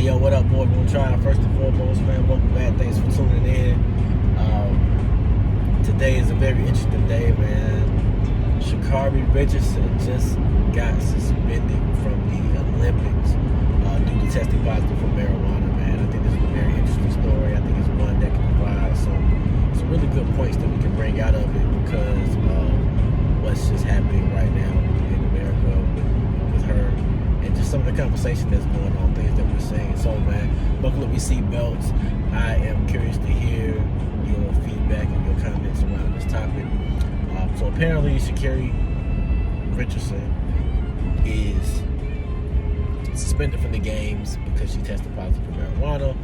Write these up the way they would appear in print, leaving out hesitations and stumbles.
Yo, what up, Boardroom? First and foremost, man, welcome back. Thanks for tuning in. Today is a very interesting day, man. Sha'Carri Richardson just got suspended from the Olympics due to testing positive for marijuana, man. I think this is a very interesting story. I think it's one that can provide some really good points that we can bring out of it because of what's just happening right now in America with her. And just some of the conversation that's going on, things that we're saying. So, man, buckle up your seatbelts. I am curious to hear your feedback and your comments around this topic. So apparently, Sha'Carri Richardson is suspended from the games because she tested positive for marijuana.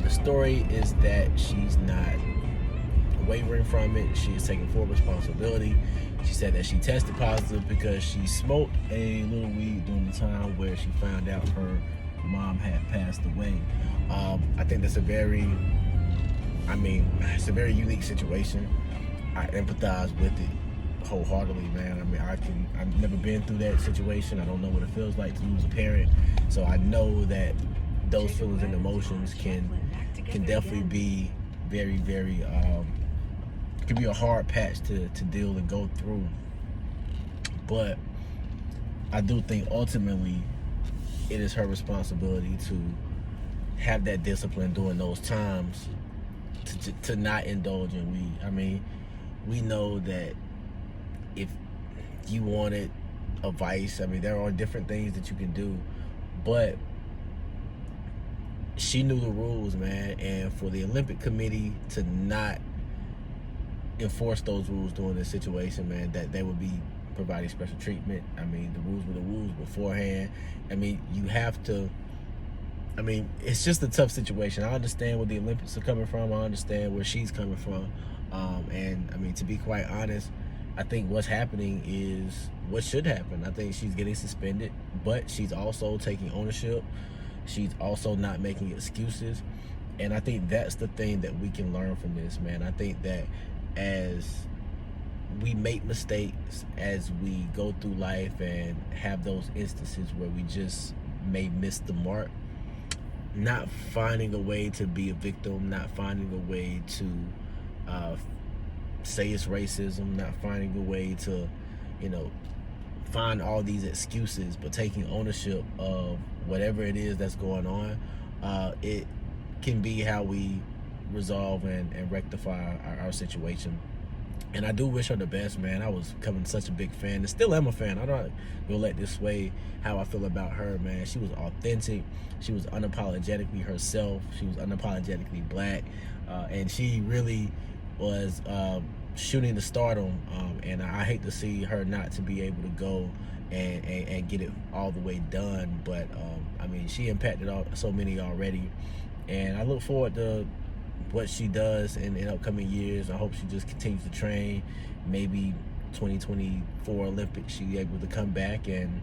The story is that she's not wavering from it. She is taking full responsibility. She said that she tested positive because she smoked a little weed during the time where she found out her mom had passed away. I think that's it's a very unique situation. I empathize with it wholeheartedly, man. I've never been through that situation. I don't know what it feels like to lose a parent. So I know that those feelings and emotions can definitely be very, very, it can be a hard patch to deal and go through. But I do think ultimately it is her responsibility to have that discipline during those times to not indulge in weed. We know that if you wanted a vice, there are different things that you can do, but she knew the rules, man, and for the Olympic Committee to not enforce those rules during this situation, man, that they would be providing special treatment. The rules were the rules beforehand. You have to, it's just a tough situation. I understand where the Olympics are coming from. I understand where she's coming from. To be quite honest, I think what's happening is what should happen. I think she's getting suspended, but she's also taking ownership. She's also not making excuses. And I think that's the thing that we can learn from this, man. I think that as we make mistakes, as we go through life and have those instances where we just may miss the mark, not finding a way to be a victim, not finding a way to say it's racism, not finding a way to, find all these excuses, but taking ownership of whatever it is that's going on, it can be how we resolve and rectify our situation. And I do wish her the best, man. I was becoming such a big fan and still am a fan. I don't gonna let this sway how I feel about her, man. She was authentic. She was unapologetically herself. She was unapologetically black. And she really was shooting to stardom. And I hate to see her not to be able to go and get it all the way done. But, she impacted so many already. And I look forward to what she does in upcoming years. I hope she just continues to train. Maybe 2024 Olympics, she'll be able to come back and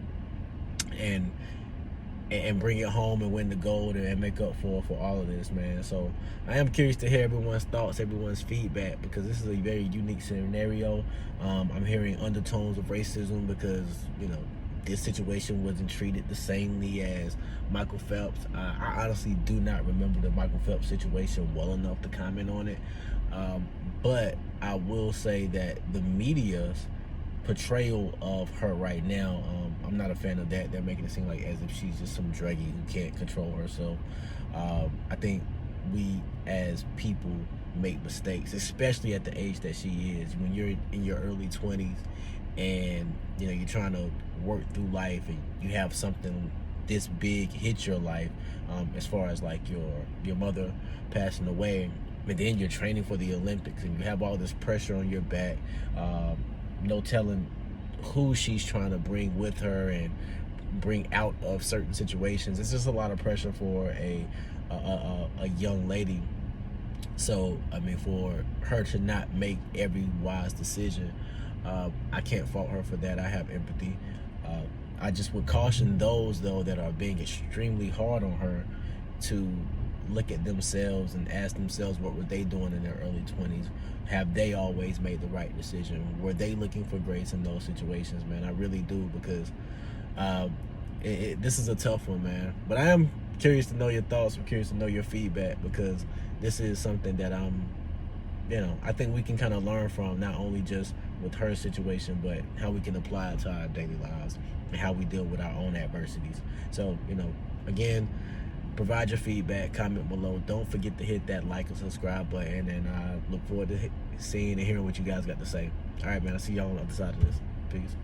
bring it home and win the gold and make up for all of this, man. So I am curious to hear everyone's thoughts, everyone's feedback, because this is a very unique scenario. I'm hearing undertones of racism because, this situation wasn't treated the samely as Michael Phelps. I honestly do not remember the Michael Phelps situation well enough to comment on it. But I will say that the media's portrayal of her right now, I'm not a fan of that. They're making it seem like as if she's just some druggie who can't control herself. I think we as people make mistakes, especially at the age that she is. When you're in your early 20s and you're trying to work through life and you have something this big hit your life, as far as like your mother passing away, and then you're training for the Olympics and you have all this pressure on your back, no telling who she's trying to bring with her and bring out of certain situations. It's just a lot of pressure for a young lady. So for her to not make every wise decision, I can't fault her for that. I have empathy. I just would caution those, though, that are being extremely hard on her to look at themselves and ask themselves, what were they doing in their early 20s? Have they always made the right decision? Were they looking for grace in those situations, man? I really do, because this is a tough one, man. But I am curious to know your thoughts. I'm curious to know your feedback, because this is something that I think we can kind of learn from, not only just with her situation, but how we can apply it to our daily lives and how we deal with our own adversities. So, again, provide your feedback, comment below. Don't forget to hit that like and subscribe button, and I look forward to seeing and hearing what you guys got to say. All right, man, I'll see y'all on the other side of this. Peace.